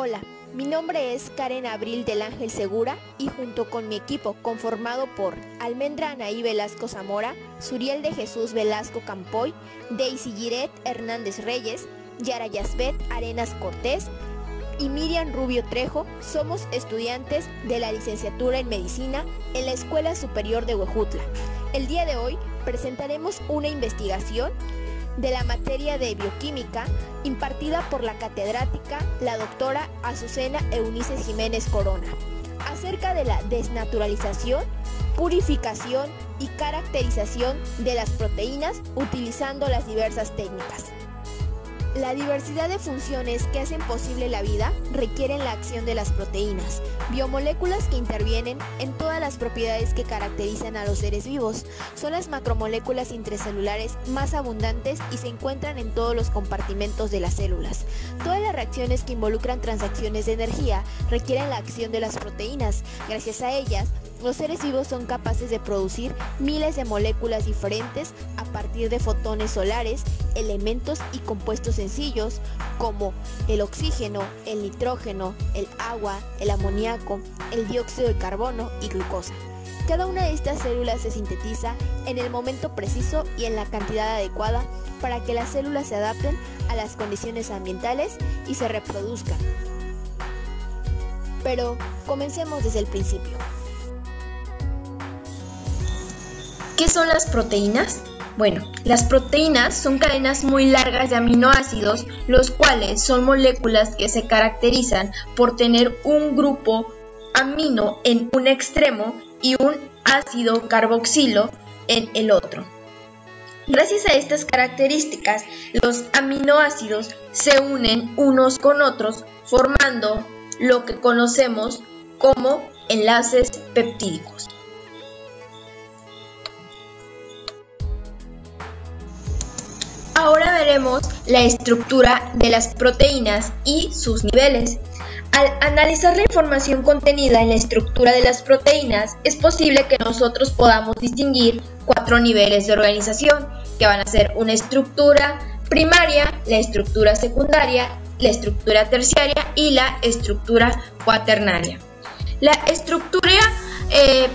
Hola, mi nombre es Karen Abril del Ángel Segura y junto con mi equipo conformado por Almendra Anaí Velasco Zamora, Suriel de Jesús Velasco Campoy, Daisy Giret Hernández Reyes, Yara Yasbet Arenas Cortés y Miriam Rubio Trejo, somos estudiantes de la licenciatura en Medicina en la Escuela Superior de Huejutla. El día de hoy presentaremos una investigación de la materia de bioquímica impartida por la catedrática, la doctora Azucena Eunices Jiménez Corona, acerca de la desnaturalización, purificación y caracterización de las proteínas utilizando las diversas técnicas. La diversidad de funciones que hacen posible la vida requieren la acción de las proteínas, biomoléculas que intervienen en todas las propiedades que caracterizan a los seres vivos. Son las macromoléculas intracelulares más abundantes y se encuentran en todos los compartimentos de las células. Todas las reacciones que involucran transacciones de energía requieren la acción de las proteínas. Gracias a ellas, los seres vivos son capaces de producir miles de moléculas diferentes a partir de fotones solares, elementos y compuestos sencillos como el oxígeno, el nitrógeno, el agua, el amoníaco, el dióxido de carbono y glucosa. Cada una de estas células se sintetiza en el momento preciso y en la cantidad adecuada para que las células se adapten a las condiciones ambientales y se reproduzcan. Pero comencemos desde el principio. ¿Qué son las proteínas? Bueno, las proteínas son cadenas muy largas de aminoácidos, los cuales son moléculas que se caracterizan por tener un grupo amino en un extremo y un ácido carboxilo en el otro. Gracias a estas características, los aminoácidos se unen unos con otros, formando lo que conocemos como enlaces peptídicos. Ahora veremos la estructura de las proteínas y sus niveles. Al analizar la información contenida en la estructura de las proteínas, es posible que nosotros podamos distinguir 4 niveles de organización, que van a ser una estructura primaria, la estructura secundaria, la estructura terciaria y la estructura cuaternaria. La estructura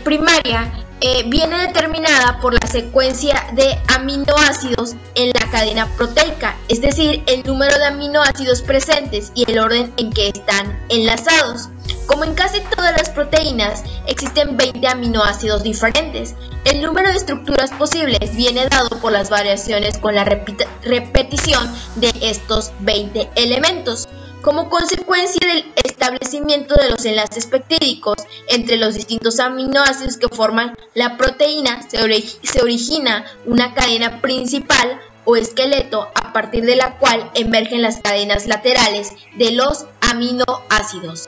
primaria viene determinada por la secuencia de aminoácidos en la cadena proteica, es decir, el número de aminoácidos presentes y el orden en que están enlazados. Como en casi todas las proteínas, existen 20 aminoácidos diferentes. El número de estructuras posibles viene dado por las variaciones con la repetición de estos 20 elementos. Como consecuencia del establecimiento de los enlaces peptídicos entre los distintos aminoácidos que forman la proteína, se origina una cadena principal o esqueleto a partir de la cual emergen las cadenas laterales de los aminoácidos.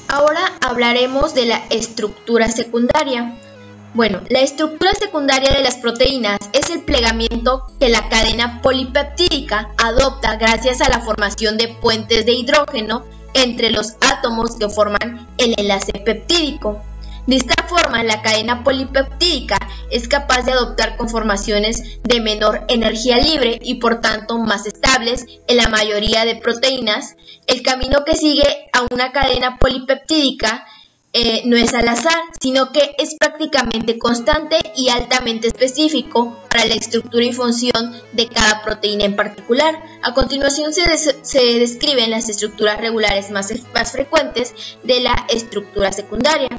Ahora hablaremos de la estructura secundaria. Bueno, la estructura secundaria de las proteínas es el plegamiento que la cadena polipeptídica adopta gracias a la formación de puentes de hidrógeno entre los átomos que forman el enlace peptídico. De esta forma, la cadena polipeptídica es capaz de adoptar conformaciones de menor energía libre y por tanto más estables en la mayoría de proteínas. El camino que sigue a una cadena polipeptídica no es al azar, sino que es prácticamente constante y altamente específico para la estructura y función de cada proteína en particular. A continuación se describen las estructuras regulares más frecuentes de la estructura secundaria.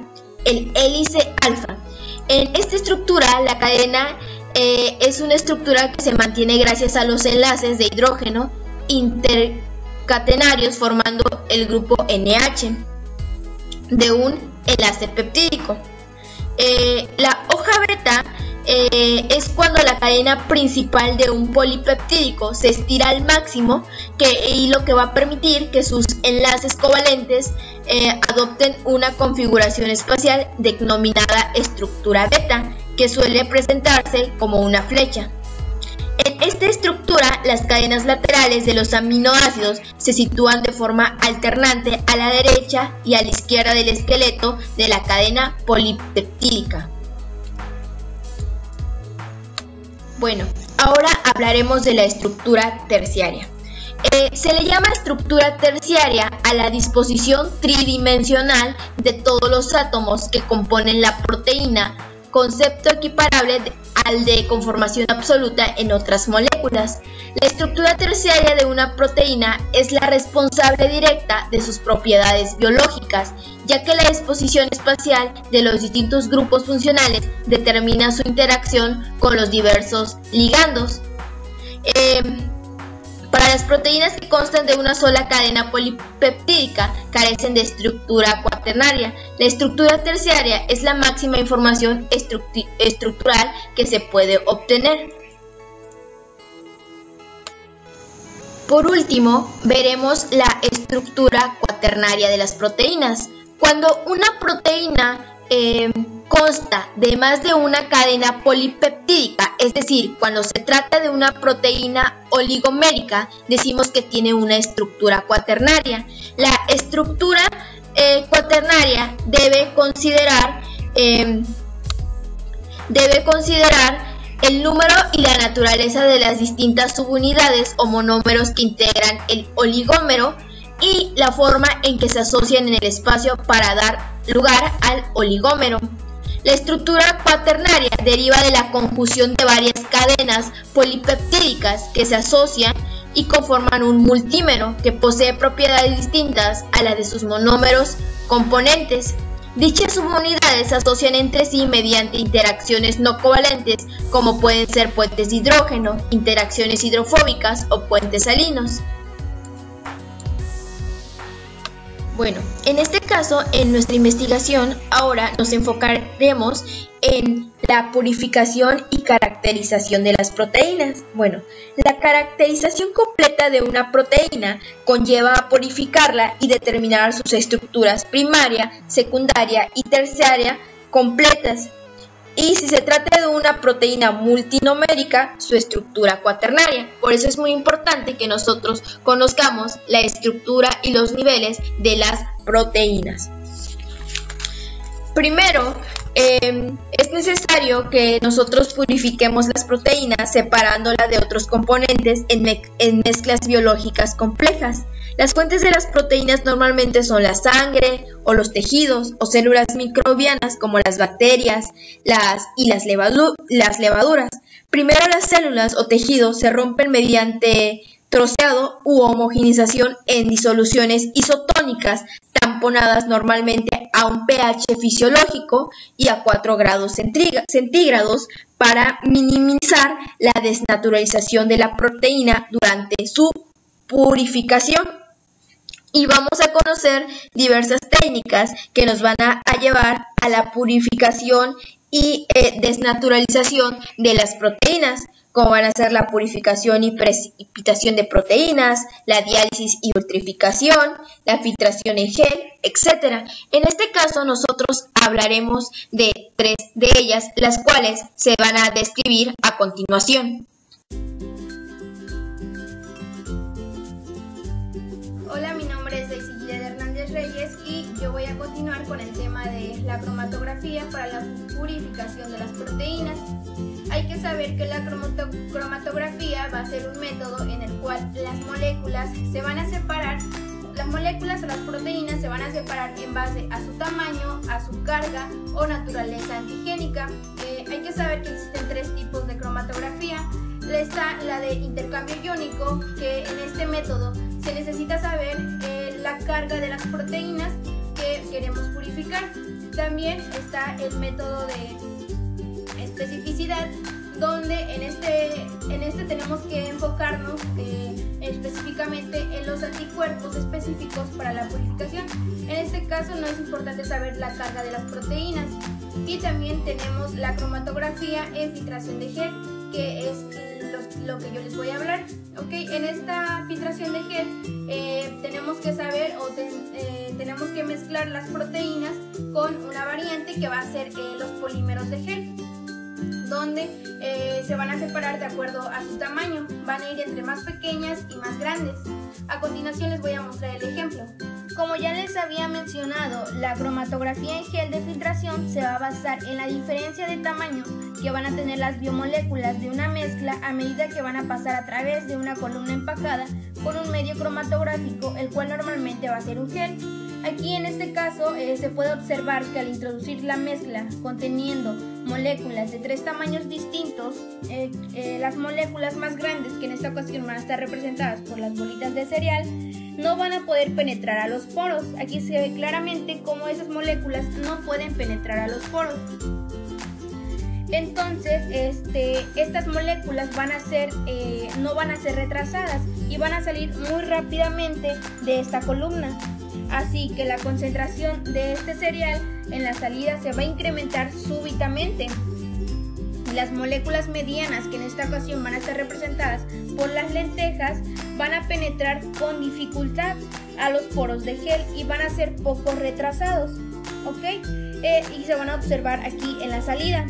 El hélice alfa. En esta estructura, la cadena es una estructura que se mantiene gracias a los enlaces de hidrógeno intercatenarios formando el grupo NH de un enlace peptídico. La hoja beta es cuando la cadena principal de un polipeptídico se estira al máximo y lo que va a permitir que sus enlaces covalentes adopten una configuración espacial denominada estructura beta, que suele presentarse como una flecha. En esta estructura, las cadenas laterales de los aminoácidos se sitúan de forma alternante a la derecha y a la izquierda del esqueleto de la cadena polipeptídica. Bueno, ahora hablaremos de la estructura terciaria. Se le llama estructura terciaria a la disposición tridimensional de todos los átomos que componen la proteína, concepto equiparable al de conformación absoluta en otras moléculas. La estructura terciaria de una proteína es la responsable directa de sus propiedades biológicas, ya que la disposición espacial de los distintos grupos funcionales determina su interacción con los diversos ligandos. Para las proteínas que constan de una sola cadena polipeptídica carecen de estructura cuaternaria. La estructura terciaria es la máxima información estructural que se puede obtener. Por último, veremos la estructura cuaternaria de las proteínas. Cuando una proteína consta de más de una cadena polipeptídica, es decir, cuando se trata de una proteína oligomérica, decimos que tiene una estructura cuaternaria. La estructura cuaternaria debe considerar el número y la naturaleza de las distintas subunidades o monómeros que integran el oligómero y la forma en que se asocian en el espacio para dar lugar al oligómero. La estructura cuaternaria deriva de la conjunción de varias cadenas polipeptídicas que se asocian y conforman un multímero que posee propiedades distintas a las de sus monómeros componentes. Dichas subunidades se asocian entre sí mediante interacciones no covalentes, como pueden ser puentes de hidrógeno, interacciones hidrofóbicas o puentes salinos. Bueno, en este caso, en nuestra investigación, ahora nos enfocaremos en la purificación y caracterización de las proteínas. Bueno, la caracterización completa de una proteína conlleva a purificarla y determinar sus estructuras primaria, secundaria y terciaria completas. Y si se trata de una proteína multinomérica, su estructura cuaternaria. Por eso es muy importante que nosotros conozcamos la estructura y los niveles de las proteínas. Primero, es necesario que nosotros purifiquemos las proteínas separándolas de otros componentes en mezclas biológicas complejas. Las fuentes de las proteínas normalmente son la sangre o los tejidos o células microbianas como las bacterias y las levaduras. Primero las células o tejidos se rompen mediante troceado u homogenización en disoluciones isotónicas tamponadas normalmente a un pH fisiológico y a 4 grados centígrados para minimizar la desnaturalización de la proteína durante su purificación. Y vamos a conocer diversas técnicas que nos van a llevar a la purificación y desnaturalización de las proteínas, como van a ser la purificación y precipitación de proteínas, la diálisis y ultrificación, la filtración en gel, etc. En este caso nosotros hablaremos de 3 de ellas, las cuales se van a describir a continuación. Hola, mi nombre es Daisy Giret Hernández Reyes y yo voy a continuar con el tema de la cromatografía para la purificación de las proteínas. Hay que saber que la cromatografía va a ser un método en el cual las moléculas se van a separar. Las moléculas o las proteínas se van a separar en base a su tamaño, a su carga o naturaleza antigénica. Hay que saber que existen 3 tipos de cromatografía. Está la de intercambio iónico, que en este método se necesita saber la carga de las proteínas que queremos purificar. También está el método de especificidad, donde en este tenemos que enfocarnos específicamente en los anticuerpos específicos para la purificación. En este caso no es importante saber la carga de las proteínas. Y también tenemos la cromatografía en filtración de gel, que es lo que yo les voy a hablar. En esta filtración de gel tenemos que saber tenemos que mezclar las proteínas con una variante que va a ser los polímeros de gel, donde se van a separar de acuerdo a su tamaño, van a ir entre más pequeñas y más grandes. A continuación les voy a mostrar el ejemplo. Como ya les había mencionado, la cromatografía en gel de filtración se va a basar en la diferencia de tamaño que van a tener las biomoléculas de una mezcla a medida que van a pasar a través de una columna empacada con un medio cromatográfico, el cual normalmente va a ser un gel. Aquí en este caso se puede observar que al introducir la mezcla conteniendo moléculas de 3 tamaños distintos, las moléculas más grandes, que en esta ocasión van a estar representadas por las bolitas de cereal, no van a poder penetrar a los poros. Aquí se ve claramente cómo esas moléculas no pueden penetrar a los poros. Entonces estas moléculas no van a ser retrasadas y van a salir muy rápidamente de esta columna. Así que la concentración de este cereal en la salida se va a incrementar súbitamente. Las moléculas medianas, que en esta ocasión van a estar representadas por las lentejas, van a penetrar con dificultad a los poros de gel y van a ser poco retrasados, ¿ok? Y se van a observar aquí en la salida.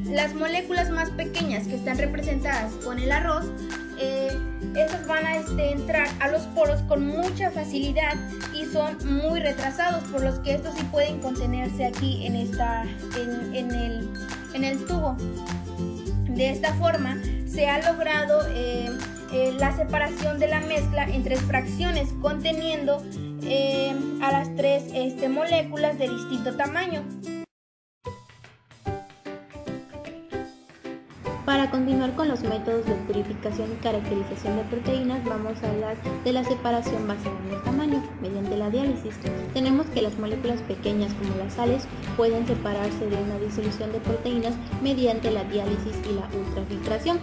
Las moléculas más pequeñas, que están representadas con el arroz, estos van a entrar a los poros con mucha facilidad y son muy retrasados, por los que estos sí pueden contenerse aquí en el tubo. De esta forma se ha logrado la separación de la mezcla en 3 fracciones, conteniendo a las 3 moléculas de distinto tamaño. Para continuar con los métodos de purificación y caracterización de proteínas, vamos a hablar de la separación basada en el tamaño mediante la diálisis. Tenemos que las moléculas pequeñas como las sales pueden separarse de una disolución de proteínas mediante la diálisis y la ultrafiltración.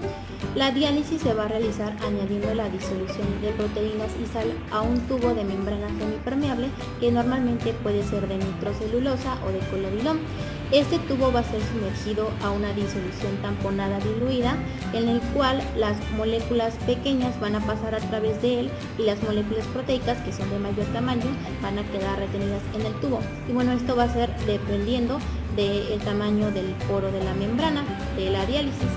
La diálisis se va a realizar añadiendo la disolución de proteínas y sal a un tubo de membrana semipermeable, que normalmente puede ser de nitrocelulosa o de colodilón. Este tubo va a ser sumergido a una disolución tamponada diluida, en el cual las moléculas pequeñas van a pasar a través de él y las moléculas proteicas, que son de mayor tamaño, van a quedar retenidas en el tubo. Y bueno, esto va a ser dependiendo del tamaño del poro de la membrana de la diálisis.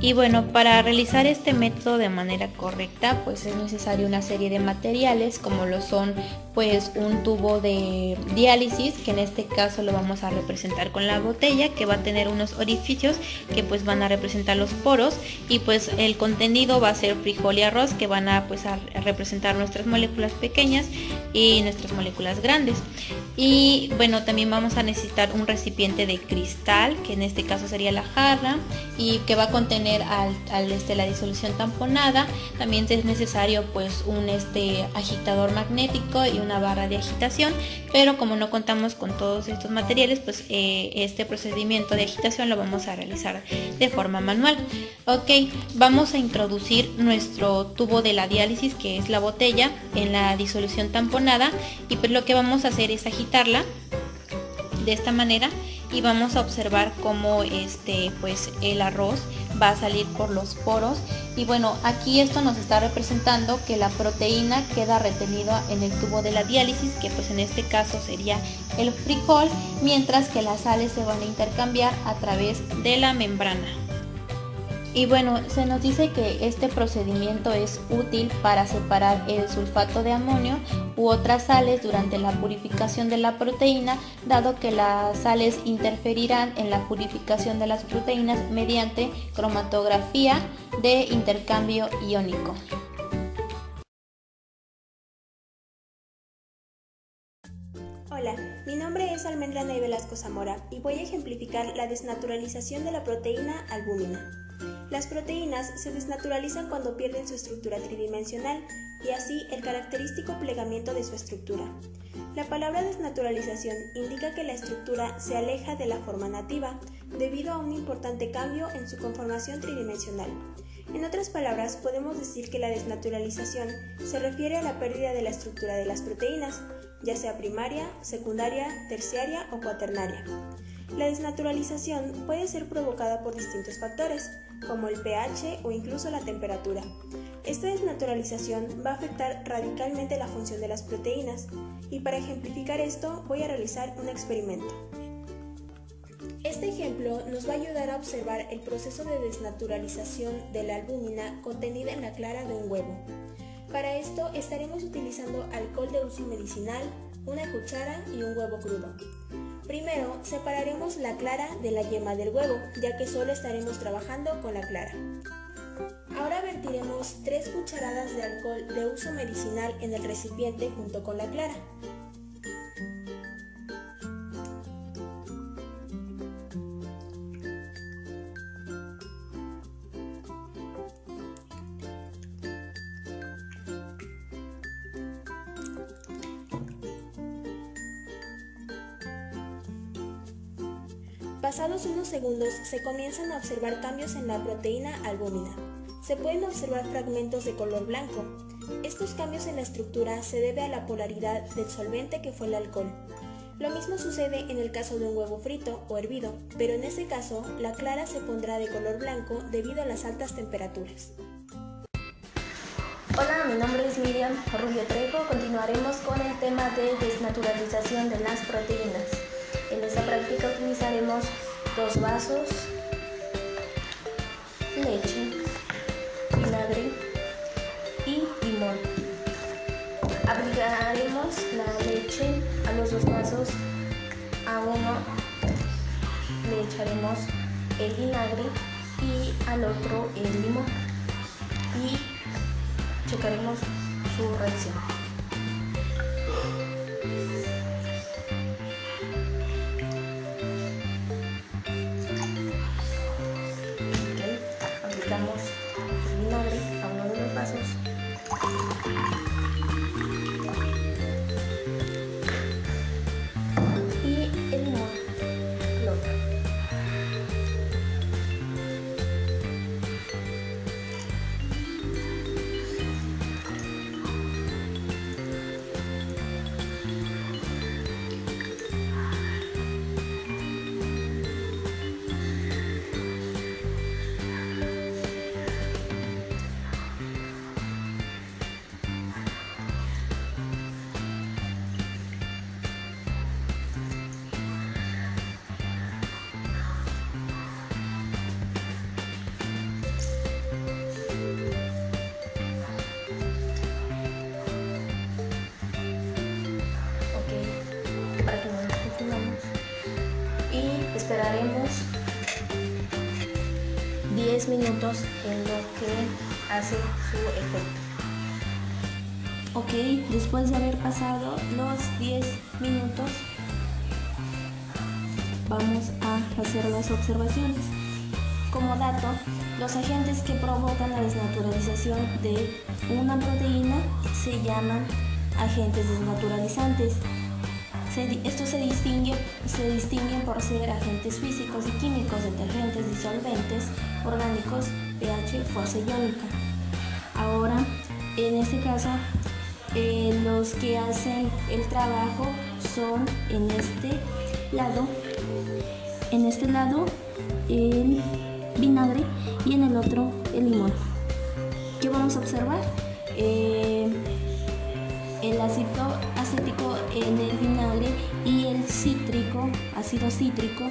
Y bueno, para realizar este método de manera correcta, pues es necesario una serie de materiales, como lo son pues un tubo de diálisis, que en este caso lo vamos a representar con la botella, que va a tener unos orificios que pues van a representar los poros, y pues el contenido va a ser frijol y arroz, que van a pues a representar nuestras moléculas pequeñas y nuestras moléculas grandes. Y bueno, también vamos a necesitar un recipiente de cristal, que en este caso sería la jarra, y que va a contener la disolución tamponada. También es necesario pues un agitador magnético y una barra de agitación, pero como no contamos con todos estos materiales, pues este procedimiento de agitación lo vamos a realizar de forma manual. Ok, vamos a introducir nuestro tubo de la diálisis, que es la botella, en la disolución tamponada, y pues lo que vamos a hacer es agitarla de esta manera, y vamos a observar cómo pues el arroz va a salir por los poros. Y bueno, aquí esto nos está representando que la proteína queda retenida en el tubo de la diálisis, que pues en este caso sería el frijol, mientras que las sales se van a intercambiar a través de la membrana. Y bueno, se nos dice que este procedimiento es útil para separar el sulfato de amonio u otras sales durante la purificación de la proteína, dado que las sales interferirán en la purificación de las proteínas mediante cromatografía de intercambio iónico. Hola, mi nombre es Almendra Nay Velasco Zamora y voy a ejemplificar la desnaturalización de la proteína albúmina. Las proteínas se desnaturalizan cuando pierden su estructura tridimensional y así el característico plegamiento de su estructura. La palabra desnaturalización indica que la estructura se aleja de la forma nativa debido a un importante cambio en su conformación tridimensional. En otras palabras, podemos decir que la desnaturalización se refiere a la pérdida de la estructura de las proteínas, ya sea primaria, secundaria, terciaria o cuaternaria. La desnaturalización puede ser provocada por distintos factores, como el pH o incluso la temperatura. Esta desnaturalización va a afectar radicalmente la función de las proteínas, y para ejemplificar esto voy a realizar un experimento. Este ejemplo nos va a ayudar a observar el proceso de desnaturalización de la albúmina contenida en la clara de un huevo. Para esto estaremos utilizando alcohol de uso medicinal, una cuchara y un huevo crudo. Primero separaremos la clara de la yema del huevo, ya que solo estaremos trabajando con la clara. Ahora veremos vertiremos 3 cucharadas de alcohol de uso medicinal en el recipiente junto con la clara. Pasados unos segundos se comienzan a observar cambios en la proteína albúmina. Se pueden observar fragmentos de color blanco. Estos cambios en la estructura se deben a la polaridad del solvente que fue el alcohol. Lo mismo sucede en el caso de un huevo frito o hervido, pero en ese caso la clara se pondrá de color blanco debido a las altas temperaturas. Hola, mi nombre es Miriam Rubio Trejo. Continuaremos con el tema de desnaturalización de las proteínas. En esta práctica utilizaremos 2 vasos, leche, vinagre y limón. Aplicaremos la leche a los 2 vasos. A uno le echaremos el vinagre y al otro el limón. Y checaremos su reacción. Aplicamos el vinagre a uno de los vasos y el limón al otro. Para que no nos confundamos, y esperaremos 10 minutos en lo que hace su efecto. Ok, después de haber pasado los 10 minutos, vamos a hacer las observaciones. Como dato, los agentes que provocan la desnaturalización de una proteína se llaman agentes desnaturalizantes. Estos se distinguen por ser agentes físicos y químicos, detergentes, disolventes, orgánicos, pH, fuerza iónica. Ahora, en este caso, los que hacen el trabajo son en este lado el vinagre y en el otro el limón. ¿Qué vamos a observar? El ácido acético en el vinagre y el ácido cítrico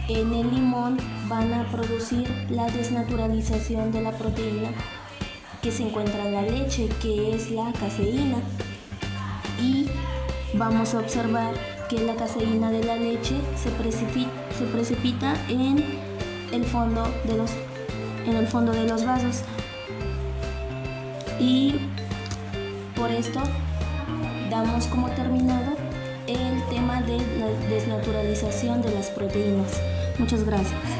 en el limón van a producir la desnaturalización de la proteína que se encuentra en la leche, que es la caseína. Y vamos a observar que la caseína de la leche se precipita en el fondo de los vasos. Y por esto damos como terminado el tema de la desnaturalización de las proteínas. Muchas gracias.